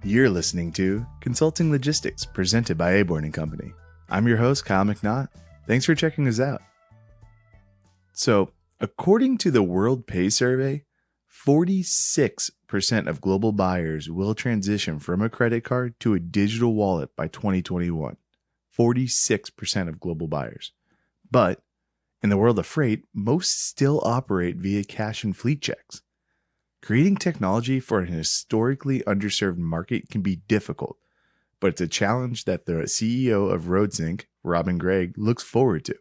You're listening to Consulting Logistics, presented by Aborn & Company. I'm your host, Kyle McNaught. Thanks for checking us out. So, according to the World Pay Survey, 46% of global buyers will transition from a credit card to a digital wallet by 2021. 46% of global buyers. But in the world of freight, most still operate via cash and fleet checks. Creating technology for an historically underserved market can be difficult, but it's a challenge that the CEO of RoadSync, Gregg, looks forward to.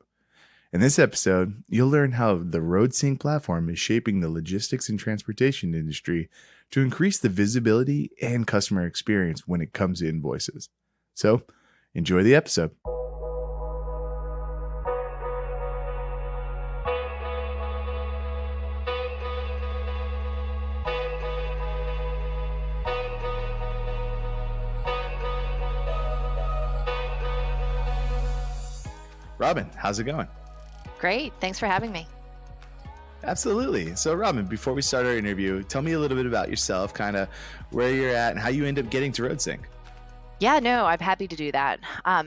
In this episode, you'll learn how the RoadSync platform is shaping the logistics and transportation industry to increase the visibility and customer experience when it comes to invoices. So, enjoy the episode. Robin, how's it going? Great. Thanks for having me. Absolutely. So, Robin, before we start our interview, tell me a little bit about yourself, kind of where you're at and how you end up getting to RoadSync. Yeah, no, I'm happy to do that.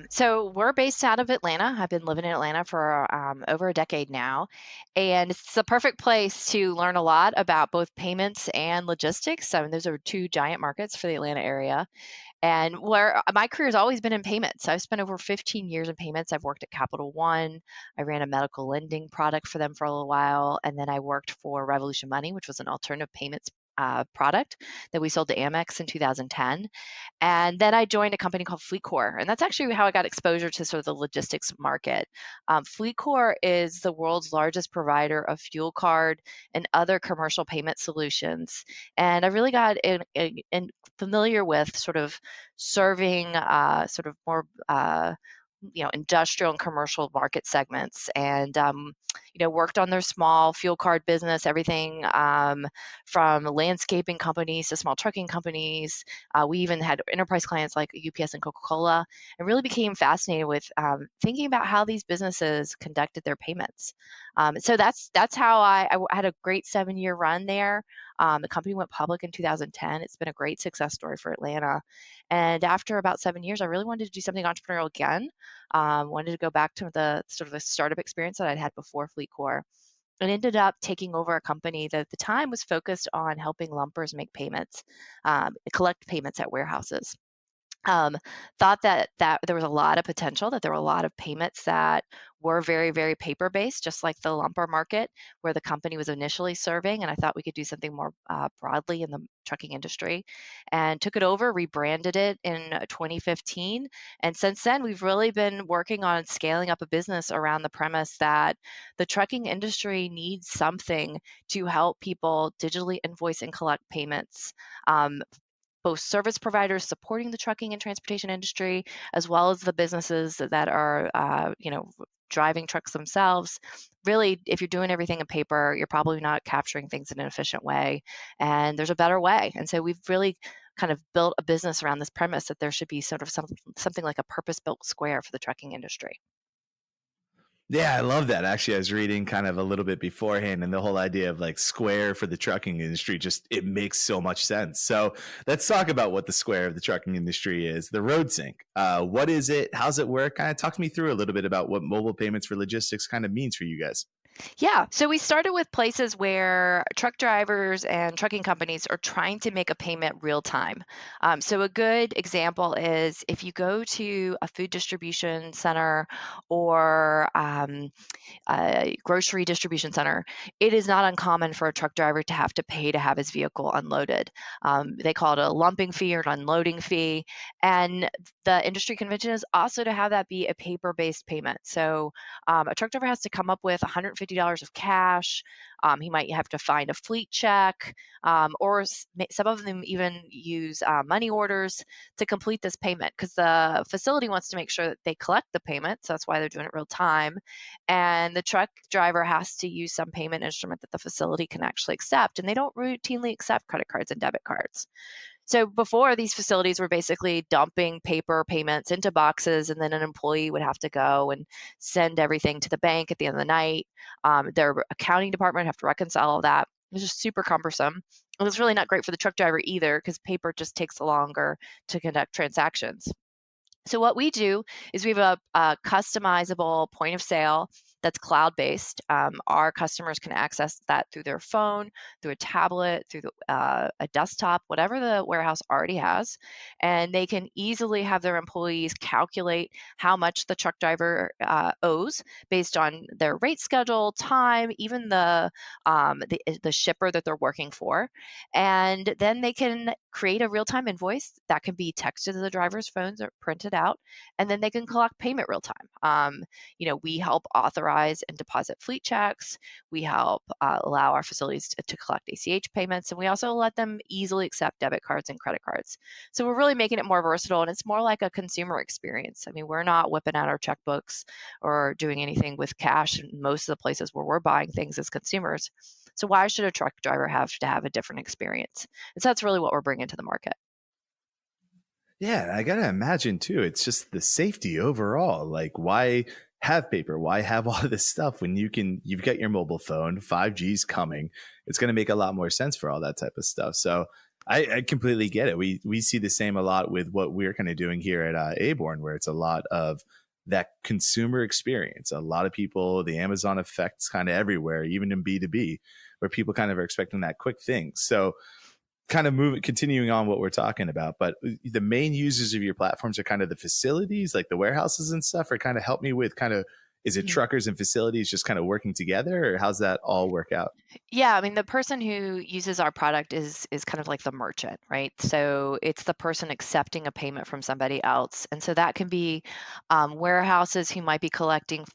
So we're based out of Atlanta. I've been living in Atlanta for over a decade now, and it's the perfect place to learn a lot about both payments and logistics. I mean, those are two giant markets for the Atlanta area. And where my career has always been in payments. I've spent over 15 years in payments. I've worked at Capital One. I ran a medical lending product for them for a little while. And then I worked for Revolution Money, which was an alternative payments product that we sold to Amex in 2010. And then I joined a company called FleetCor. And that's actually how I got exposure to sort of the logistics market. FleetCor is the world's largest provider of fuel card and other commercial payment solutions. And I really got familiar with sort of serving sort of more industrial and commercial market segments, and worked on their small fuel card business, everything from landscaping companies to small trucking companies. We even had enterprise clients like UPS and Coca-Cola, and really became fascinated with thinking about how these businesses conducted their payments. So that's how I had a great 7-year run there. The company went public in 2010. It's been a great success story for Atlanta. And after about 7 years, I really wanted to do something entrepreneurial again. Wanted to go back to the sort of the startup experience that I'd had before FleetCor, and ended up taking over a company that at the time was focused on helping lumpers make payments, collect payments at warehouses. Thought that there was a lot of potential, that there were a lot of payments that were very, very paper-based, just like the lumper market where the company was initially serving. And I thought we could do something more broadly in the trucking industry, and took it over, rebranded it in 2015. And since then, we've really been working on scaling up a business around the premise that the trucking industry needs something to help people digitally invoice and collect payments. Both service providers supporting the trucking and transportation industry, as well as the businesses that are, driving trucks themselves. Really, if you're doing everything in paper, you're probably not capturing things in an efficient way, and there's a better way. And so we've really kind of built a business around this premise that there should be sort of something like a purpose-built square for the trucking industry. Yeah, I love that. Actually, I was reading kind of a little bit beforehand, and the whole idea of like square for the trucking industry, just it makes so much sense. So let's talk about what the square of the trucking industry is, the RoadSync. What is it? How's it work? Kind of talk me through a little bit about what mobile payments for logistics kind of means for you guys. Yeah, so we started with places where truck drivers and trucking companies are trying to make a payment real time. So a good example is if you go to a food distribution center or a grocery distribution center, it is not uncommon for a truck driver to have to pay to have his vehicle unloaded. They call it a lumping fee or an unloading fee. And the industry convention is also to have that be a paper-based payment. So a truck driver has to come up with $150 of cash. He might have to find a fleet check, or some of them even use money orders to complete this payment, because the facility wants to make sure that they collect the payment. So that's why they're doing it real time. And the truck driver has to use some payment instrument that the facility can actually accept. And they don't routinely accept credit cards and debit cards. So before, these facilities were basically dumping paper payments into boxes, and then an employee would have to go and send everything to the bank at the end of the night. Their accounting department would have to reconcile all that. It's just super cumbersome. And it's really not great for the truck driver either because paper just takes longer to conduct transactions. So what we do is we have a customizable point of sale that's cloud-based. Our customers can access that through their phone, through a tablet, through a desktop, whatever the warehouse already has, and they can easily have their employees calculate how much the truck driver owes based on their rate schedule, time, even the shipper that they're working for, and then they can create a real-time invoice that can be texted to the driver's phones or printed out, and then they can collect payment real time. We help authorize and deposit fleet checks. We help allow our facilities to collect ACH payments, and we also let them easily accept debit cards and credit cards. So we're really making it more versatile, and it's more like a consumer experience. I mean, we're not whipping out our checkbooks or doing anything with cash in most of the places where we're buying things as consumers. So why should a truck driver have to have a different experience? And so that's really what we're bringing to the market. Yeah, I gotta imagine too. It's just the safety overall. Like, why have paper? Why have all this stuff when you've got your mobile phone, 5G's coming. It's gonna make a lot more sense for all that type of stuff. So I completely get it. We see the same a lot with what we're kind of doing here at Aborn, where it's a lot of that consumer experience. A lot of people, the Amazon effect's kind of everywhere, even in B2B, where people kind of are expecting that quick thing. So kind of continuing on what we're talking about, but the main users of your platforms are kind of the facilities, like the warehouses and stuff, or kind of help me with kind of, is it truckers and facilities just kind of working together, or how's that all work out? Yeah, I mean, the person who uses our product is kind of like the merchant, right? So it's the person accepting a payment from somebody else, and so that can be warehouses who might be collecting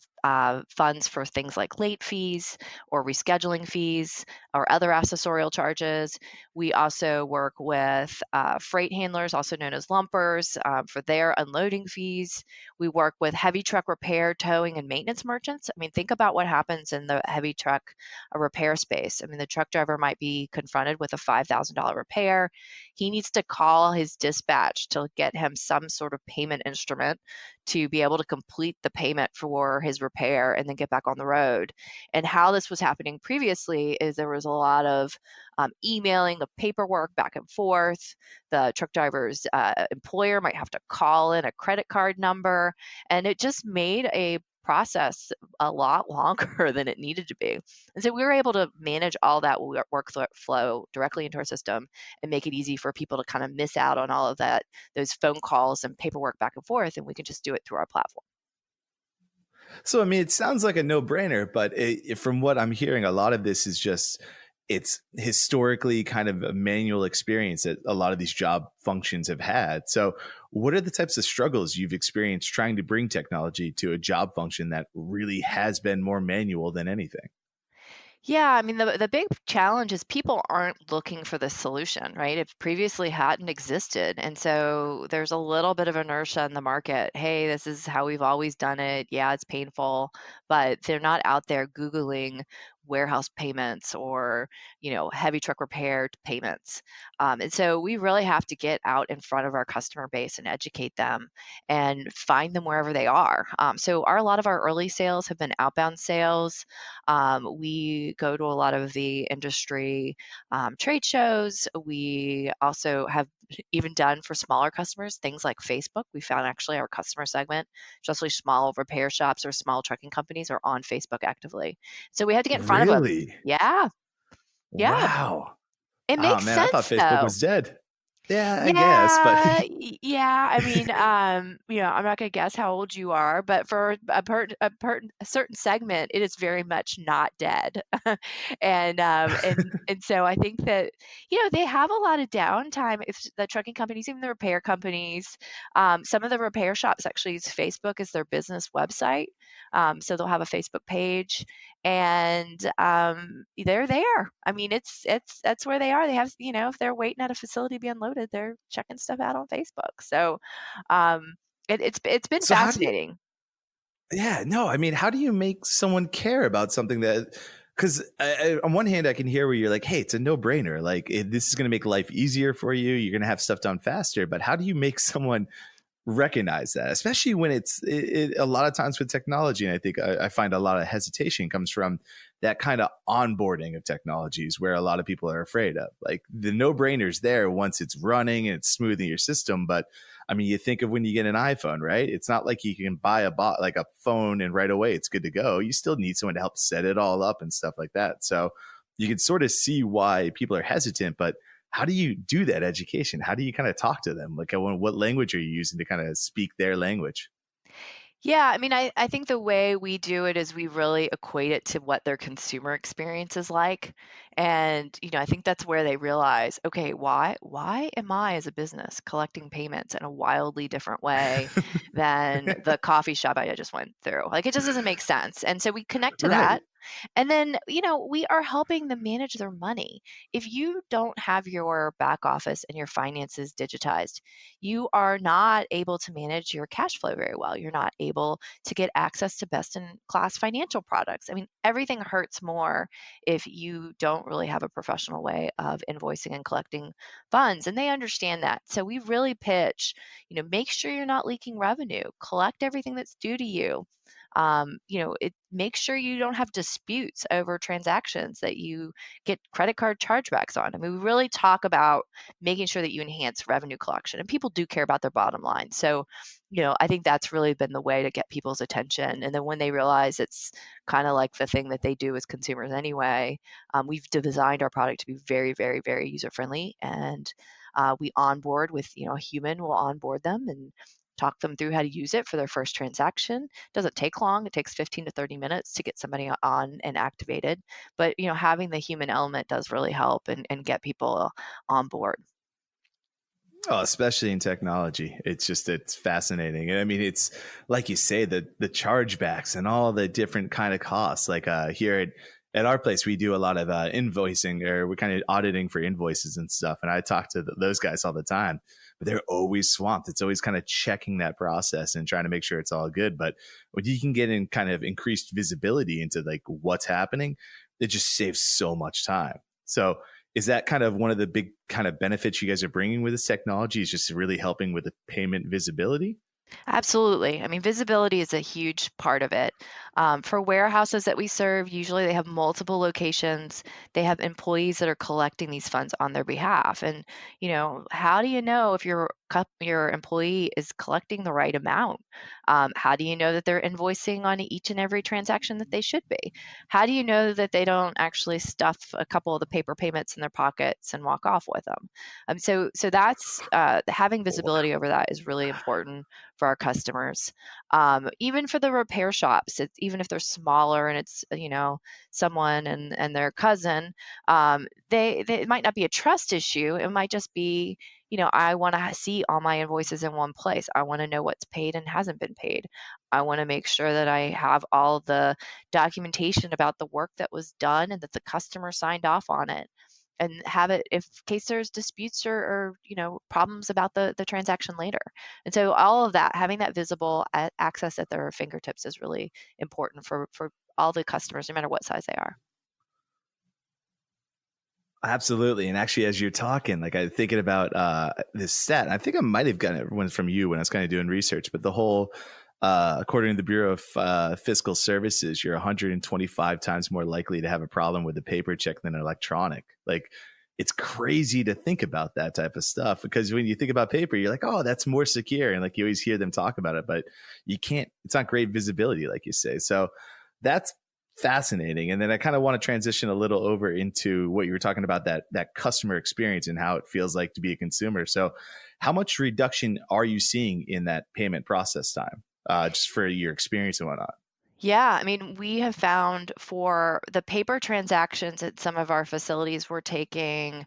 funds for things like late fees or rescheduling fees or other accessorial charges. We also work with freight handlers, also known as lumpers, for their unloading fees. We work with heavy truck repair, towing, and maintenance merchants. I mean, think about what happens in the heavy truck a repair space. I mean, the truck driver might be confronted with a $5,000 repair. He needs to call his dispatch to get him some sort of payment instrument to be able to complete the payment for his repair and then get back on the road. And how this was happening previously is there was a lot of emailing of paperwork back and forth. The truck driver's employer might have to call in a credit card number, and it just made a process a lot longer than it needed to be. And so we were able to manage all that workflow directly into our system and make it easy for people to kind of miss out on all of that, those phone calls and paperwork back and forth, and we can just do it through our platform. So, I mean, it sounds like a no brainer, but from what I'm hearing, a lot of this is just, it's historically kind of a manual experience that a lot of these job functions have had. So what are the types of struggles you've experienced trying to bring technology to a job function that really has been more manual than anything? Yeah, I mean, the big challenge is people aren't looking for the solution, right? It previously hadn't existed. And so there's a little bit of inertia in the market. Hey, this is how we've always done it. Yeah, it's painful, but they're not out there Googling warehouse payments or, heavy truck repair payments. And so we really have to get out in front of our customer base and educate them and find them wherever they are. So a lot of our early sales have been outbound sales. We go to a lot of the industry trade shows. We also have even done for smaller customers things like Facebook. We found actually our customer segment, especially small repair shops or small trucking companies, are on Facebook actively. So we had to get in front of them. Really? Yeah, yeah. Wow. It Oh makes man, I thought sense Facebook though. was dead. Yeah, I guess, but Yeah. I mean, I'm not gonna guess how old you are, but for a certain segment, it is very much not dead. And so I think that, they have a lot of downtime. If the trucking companies, even the repair companies, some of the repair shops actually use Facebook as their business website. So they'll have a Facebook page, and they're there. I mean, that's where they are. They have, if they're waiting at a facility to be unloaded, they're checking stuff out on Facebook. So um, it's been so how do you, fascinating. yeah, no, I mean, how do you make someone care about something that, because on one hand, I can hear where you're like, hey, it's a no brainer. Like, this is going to make life easier for you. You're going to have stuff done faster. But how do you make someone recognize that, especially when a lot of times with technology. And I think I find a lot of hesitation comes from that kind of onboarding of technologies where a lot of people are afraid of. Like the no brainers there once it's running and it's smoothing your system. But I mean, you think of when you get an iPhone, right? It's not like you can buy like a phone and right away it's good to go. You still need someone to help set it all up and stuff like that. So you can sort of see why people are hesitant, but how do you do that education? How do you kind of talk to them? Like, what language are you using to kind of speak their language? Yeah, I mean, I think the way we do it is we really equate it to what their consumer experience is like. And, I think that's where they realize, okay, why am I as a business collecting payments in a wildly different way than the coffee shop I just went through? Like it just doesn't make sense. And so we connect to Right. that. And then, we are helping them manage their money. If you don't have your back office and your finances digitized, you are not able to manage your cash flow very well. You're not able to get access to best in class financial products. I mean, everything hurts more if you don't really have a professional way of invoicing and collecting funds. And they understand that. So we really pitch, make sure you're not leaking revenue, collect everything that's due to you. Make sure you don't have disputes over transactions that you get credit card chargebacks on. I mean, we really talk about making sure that you enhance revenue collection, and people do care about their bottom line. So, I think that's really been the way to get people's attention. And then when they realize it's kind of like the thing that they do as consumers anyway, we've designed our product to be very, very, very user friendly, and we onboard with, a human will onboard them and talk them through how to use it for their first transaction. Doesn't take long. It takes 15 to 30 minutes to get somebody on and activated. But, having the human element does really help and get people on board. Oh, especially in technology. It's fascinating. And I mean, it's like you say, the chargebacks and all the different kind of costs. Like here at our place, we do a lot of invoicing, or we're kind of auditing for invoices and stuff. And I talk to those guys all the time, but they're always swamped. It's always kind of checking that process and trying to make sure it's all good. But when you can get in kind of increased visibility into like what's happening, it just saves so much time. So is that kind of one of the big kind of benefits you guys are bringing with this technology, is just really helping with the payment visibility? Absolutely. I mean, visibility is a huge part of it. For warehouses that we serve, usually they have multiple locations. They have employees that are collecting these funds on their behalf. And, how do you know if your employee is collecting the right amount? How do you know that they're invoicing on each and every transaction that they should be? How do you know that they don't actually stuff a couple of the paper payments in their pockets and walk off with them? So that's having visibility over that is really important for our customers. Even for the repair shops, even if they're smaller and it's someone and their cousin, they it might not be a trust issue. It might just be I want to see all my invoices in one place. I want to know what's paid and hasn't been paid. I want to make sure that I have all the documentation about the work that was done and that the customer signed off on it, and have it if case there's disputes or problems about the transaction later. And so all of that, having that visible access at their fingertips is really important for all the customers, no matter what size they are. Absolutely. And actually, as you're talking, like I'm thinking about this stat. I think I might have gotten it one from you when I was kind of doing research, but the whole, according to the Bureau of Fiscal Services, you're 125 times more likely to have a problem with a paper check than an electronic. Like, it's crazy to think about that type of stuff, because when you think about paper, you're like, oh, that's more secure. And like you always hear them talk about it, but you can't, it's not great visibility, like you say. So that's fascinating. And then I kind of want to transition a little over into what you were talking about, that customer experience and how it feels like to be a consumer. So how much reduction are you seeing in that payment process time, just for your experience and whatnot? Yeah, I mean, we have found for the paper transactions at some of our facilities, we're taking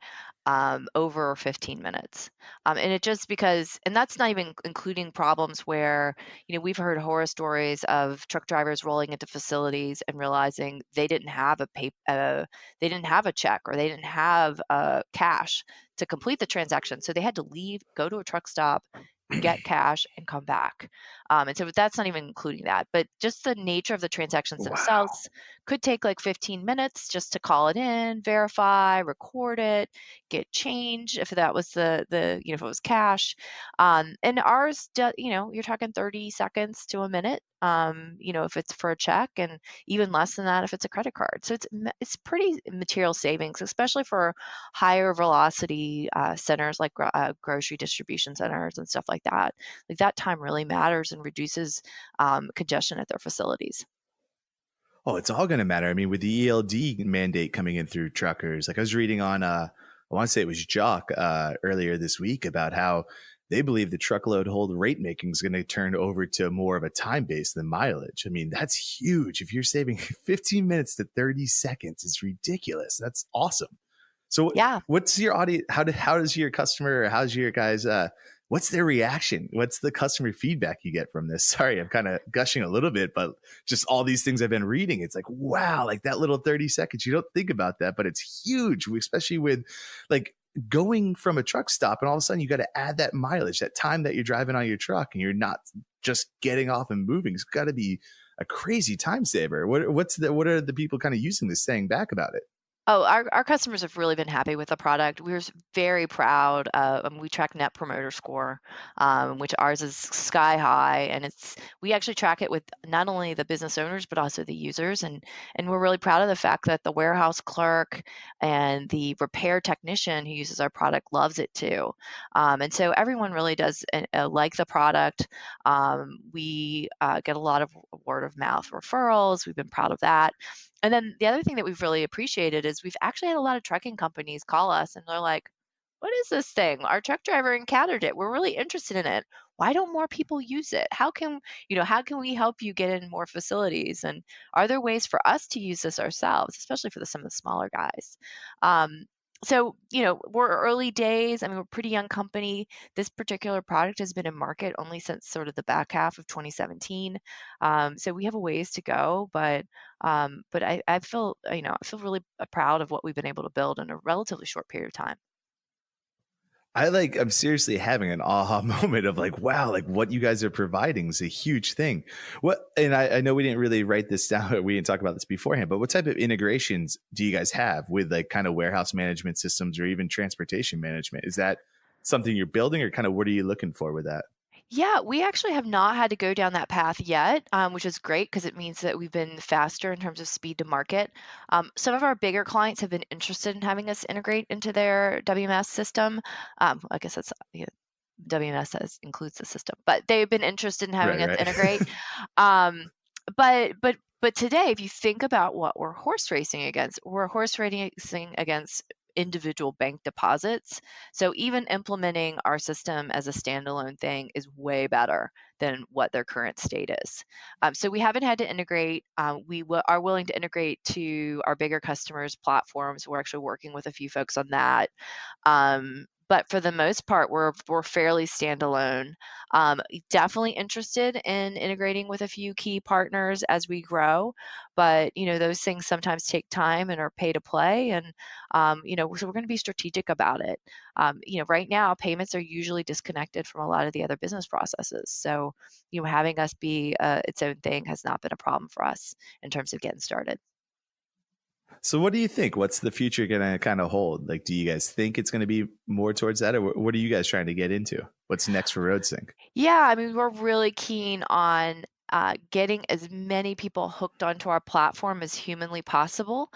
over 15 minutes. And it just because, and that's not even including problems where, we've heard horror stories of truck drivers rolling into facilities and realizing they didn't have a check, or they didn't have cash to complete the transaction. So they had to leave, go to a truck stop, get cash and come back. And so that's not even including that. But just the nature of the transactions Wow. themselves could take like 15 minutes just to call it in, verify, record it, get change if that was if it was cash. And ours, you're talking 30 seconds to a minute. If it's for a check, and even less than that if it's a credit card. So it's pretty material savings, especially for higher velocity centers like grocery distribution centers and stuff like that. Like that time really matters and reduces congestion at their facilities. Oh, it's all going to matter. I mean, with the ELD mandate coming in through truckers, like I was reading on, I want to say it was Jock earlier this week about how they believe the truckload hold rate making is going to turn over to more of a time base than mileage. I mean, that's huge. If you're saving 15 minutes to 30 seconds, it's ridiculous. That's awesome. So Yeah. what's your audience? How does your customer, or how's your guys, what's their reaction? What's the customer feedback you get from this? Sorry, I'm kind of gushing a little bit, but just all these things I've been reading, it's like, wow, like that little 30 seconds, you don't think about that, but it's huge, especially with like going from a truck stop and all of a sudden you got to add that mileage, that time that you're driving on your truck and you're not just getting off and moving. It's got to be a crazy time saver. What are the people kind of using this saying back about it? Oh, our customers have really been happy with the product. We're very proud of, we track Net Promoter Score, which ours is sky high, and we actually track it with not only the business owners but also the users, and we're really proud of the fact that the warehouse clerk and the repair technician who uses our product loves it too, and so everyone really does like the product. We get a lot of word of mouth referrals. We've been proud of that. And then the other thing that we've really appreciated is we've actually had a lot of trucking companies call us and they're like, "What is this thing? Our truck driver encountered it. We're really interested in it. Why don't more people use it? How can we help you get in more facilities? And are there ways for us to use this ourselves, especially for some of the smaller guys?" We're early days. I mean, we're a pretty young company. This particular product has been in market only since sort of the back half of 2017. So we have a ways to go, but I feel really proud of what we've been able to build in a relatively short period of time. I'm seriously having an aha moment of like, wow, like what you guys are providing is a huge thing. And I know we didn't really write this down, or we didn't talk about this beforehand, but what type of integrations do you guys have with like kind of warehouse management systems or even transportation management? Is that something you're building, or kind of what are you looking for with that? Yeah, we actually have not had to go down that path yet, which is great because it means that we've been faster in terms of speed to market. Some of our bigger clients have been interested in having us integrate into their WMS system. I guess that's WMS includes the system, but they've been interested in having Right, us right. integrate. Um, but today, if you think about what we're horse racing against individual bank deposits. So even implementing our system as a standalone thing is way better than what their current state is. So we haven't had to integrate. We are willing to integrate to our bigger customers' platforms. We're actually working with a few folks on that. But for the most part, we're fairly standalone. Definitely interested in integrating with a few key partners as we grow, but those things sometimes take time and are pay to play, and so we're going to be strategic about it. Right now, payments are usually disconnected from a lot of the other business processes, so having us be its own thing has not been a problem for us in terms of getting started. So what do you think? What's the future going to kind of hold? Like, do you guys think it's going to be more towards that, or what are you guys trying to get into? What's next for RoadSync? Yeah, I mean, we're really keen on getting as many people hooked onto our platform as humanly possible.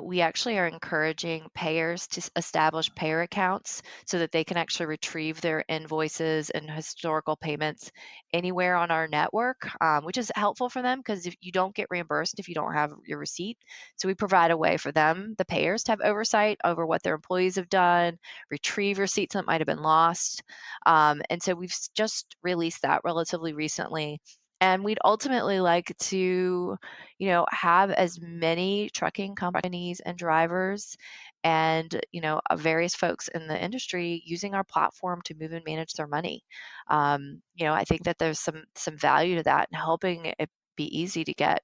We actually are encouraging payers to establish payer accounts so that they can actually retrieve their invoices and historical payments anywhere on our network, which is helpful for them because if you don't get reimbursed if you don't have your receipt. So we provide a way for them, the payers, to have oversight over what their employees have done, retrieve receipts that might have been lost. And so we've just released that relatively recently. And we'd ultimately like to, have as many trucking companies and drivers and, various folks in the industry using our platform to move and manage their money. I think that there's some value to that and helping it be easy to get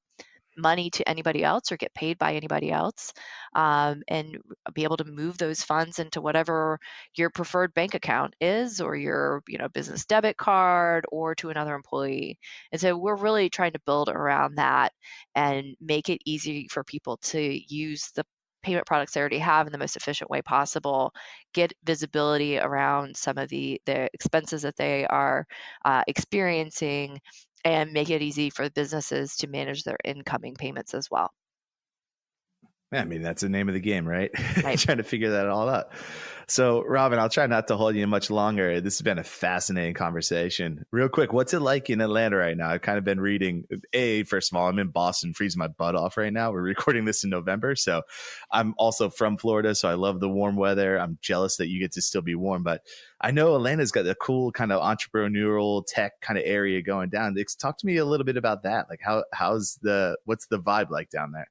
money to anybody else or get paid by anybody else, and be able to move those funds into whatever your preferred bank account is, or your business debit card, or to another employee. And so we're really trying to build around that and make it easy for people to use the payment products they already have in the most efficient way possible, get visibility around some of the expenses that they are experiencing, and make it easy for businesses to manage their incoming payments as well. Yeah, I mean, that's the name of the game, right? Right. Trying to figure that all out. So, Robin, I'll try not to hold you much longer. This has been a fascinating conversation. Real quick, what's it like in Atlanta right now? I've kind of been reading. First of all, I'm in Boston, freezing my butt off right now. We're recording this in November. So I'm also from Florida, so I love the warm weather. I'm jealous that you get to still be warm. But I know Atlanta's got a cool kind of entrepreneurial tech kind of area going down. Talk to me a little bit about that. Like what's the vibe like down there?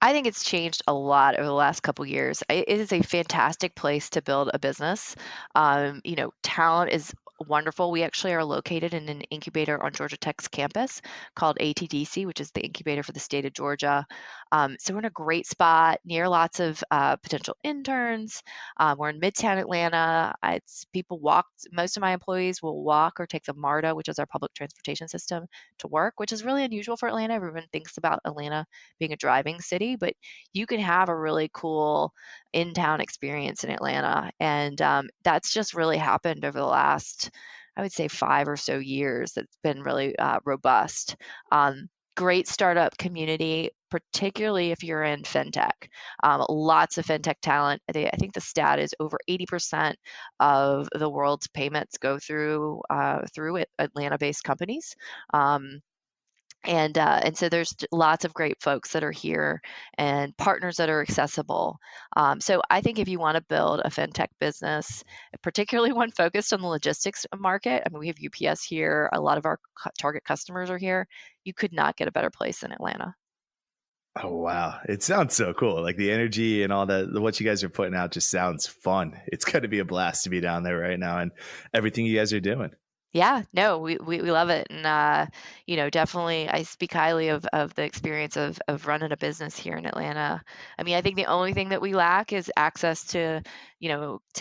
I think it's changed a lot over the last couple years. It is a fantastic place to build a business. Talent is wonderful. We actually are located in an incubator on Georgia Tech's campus called ATDC, which is the incubator for the state of Georgia. So we're in a great spot near lots of potential interns. We're in Midtown Atlanta. It's people walk. Most of my employees will walk or take the MARTA, which is our public transportation system, to work, which is really unusual for Atlanta. Everyone thinks about Atlanta being a driving city, but you can have a really cool in-town experience in Atlanta. And that's just really happened over the last, I would say, 5 or so years. That's been really robust. Great startup community, particularly if you're in fintech. Lots of fintech talent. I think the stat is over 80% of the world's payments go through Atlanta-based companies. And so there's lots of great folks that are here and partners that are accessible. So I think if you want to build a fintech business, particularly one focused on the logistics market, I mean, we have UPS here, a lot of our target customers are here. You could not get a better place in Atlanta. Oh, wow. It sounds so cool. Like the energy and all that, what you guys are putting out just sounds fun. It's going to be a blast to be down there right now and everything you guys are doing. Yeah, no, we love it. And definitely I speak highly of the experience of running a business here in Atlanta. I mean, I think the only thing that we lack is access to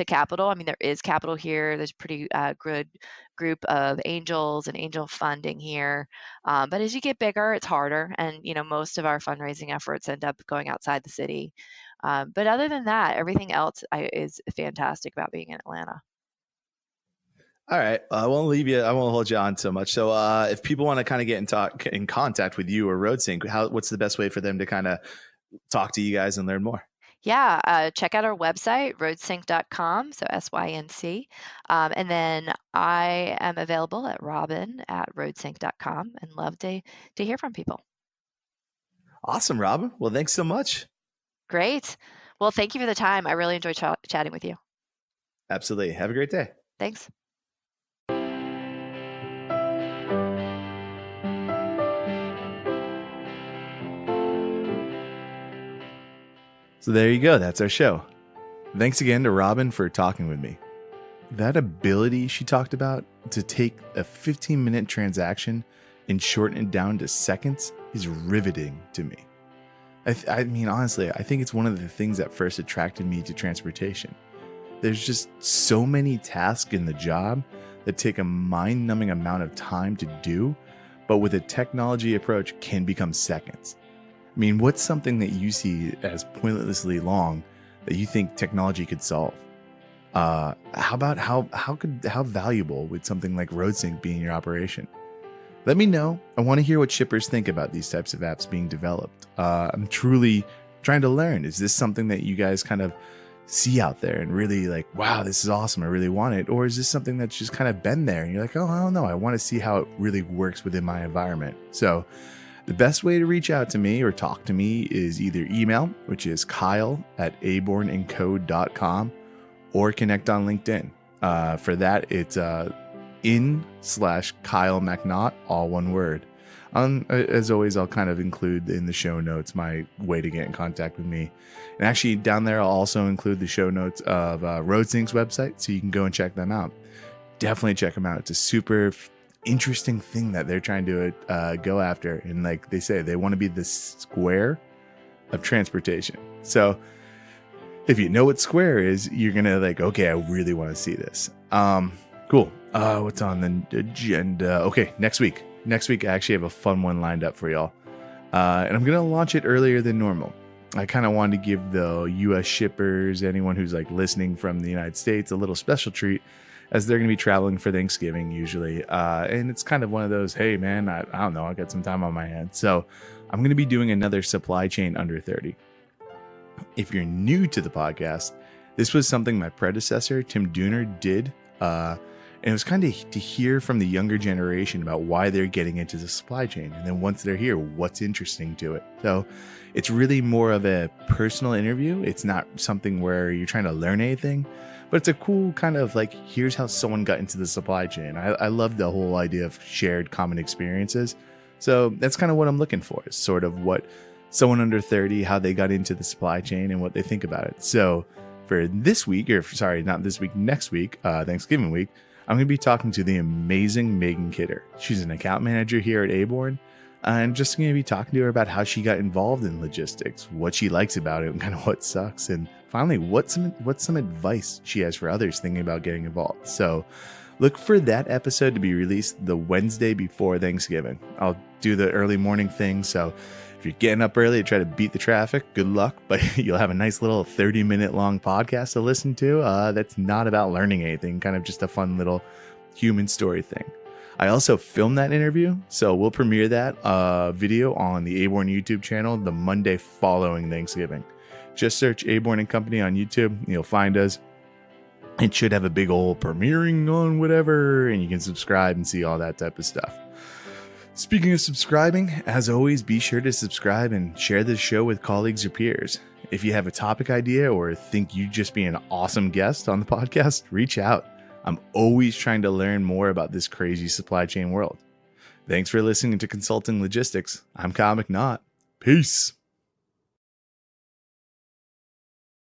capital. I mean, there is capital here. There's a pretty good group of angels and angel funding here. But as you get bigger, it's harder. And most of our fundraising efforts end up going outside the city. But other than that, everything else is fantastic about being in Atlanta. All right. I won't leave you. I won't hold you on so much. So if people want to kind of get in contact with you or RoadSync, what's the best way for them to kind of talk to you guys and learn more? Yeah, check out our website, roadsync.com, so SYNC. And then I am available at robin@roadsync.com and love to hear from people. Awesome, Robin. Well, thanks so much. Great. Well, thank you for the time. I really enjoyed chatting with you. Absolutely. Have a great day. Thanks. So there you go. That's our show. Thanks again to Robin for talking with me. That ability she talked about to take a 15-minute transaction and shorten it down to seconds is riveting to me. I mean, honestly, I think it's one of the things that first attracted me to transportation. There's just so many tasks in the job that take a mind-numbing amount of time to do, but with a technology approach can become seconds. I mean, what's something that you see as pointlessly long that you think technology could solve? How valuable would something like RoadSync be in your operation? Let me know. I want to hear what shippers think about these types of apps being developed. I'm truly trying to learn. Is this something that you guys kind of see out there and really like, wow, this is awesome, I really want it? Or is this something that's just kind of been there and you're like, oh, I don't know, I want to see how it really works within my environment? So the best way to reach out to me or talk to me is either email, which is kyle@abornandcode.com, or connect on LinkedIn. For that, it's /Kyle McNaught, all one word. As always, I'll kind of include in the show notes my way to get in contact with me. And actually down there, I'll also include the show notes of RoadSync's website, so you can go and check them out. Definitely check them out. It's a super interesting thing that they're trying to go after. And like they say, they want to be the Square of transportation. So if you know what Square is, you're going to like, okay, I really want to see this. Cool. What's on the agenda? Okay, next week. Next week, I actually have a fun one lined up for y'all. And I'm going to launch it earlier than normal. I kind of wanted to give the U.S. shippers, anyone who's like listening from the United States, a little special treat as they're going to be traveling for Thanksgiving usually. And it's kind of one of those, hey, man, I don't know, I got some time on my hands. So I'm going to be doing another supply chain under 30. If you're new to the podcast, this was something my predecessor, Tim Dooner, did. And it was kind of to hear from the younger generation about why they're getting into the supply chain. And then once they're here, what's interesting to it. So it's really more of a personal interview. It's not something where you're trying to learn anything, but it's a cool kind of like, here's how someone got into the supply chain. I love the whole idea of shared common experiences. So that's kind of what I'm looking for, is sort of what someone under 30, how they got into the supply chain and what they think about it. So for this week, or sorry, not this week, next week, Thanksgiving week, I'm going to be talking to the amazing Megan Kidder. She's an account manager here at Aborn. I'm just going to be talking to her about how she got involved in logistics, what she likes about it, and kind of what sucks. And finally, what's some advice she has for others thinking about getting involved. So look for that episode to be released the Wednesday before Thanksgiving. I'll do the early morning thing. So if you're getting up early to try to beat the traffic, good luck, but you'll have a nice little 30-minute long podcast to listen to. That's not about learning anything, kind of just a fun little human story thing. I also filmed that interview, so we'll premiere that video on the Aborn YouTube channel the Monday following Thanksgiving. Just search Aborn & Company on YouTube, you'll find us. It should have a big old premiering on whatever, and you can subscribe and see all that type of stuff. Speaking of subscribing, as always, be sure to subscribe and share this show with colleagues or peers. If you have a topic idea or think you'd just be an awesome guest on the podcast, reach out. I'm always trying to learn more about this crazy supply chain world. Thanks for listening to Consulting Logistics. I'm Kyle McNaught. Peace.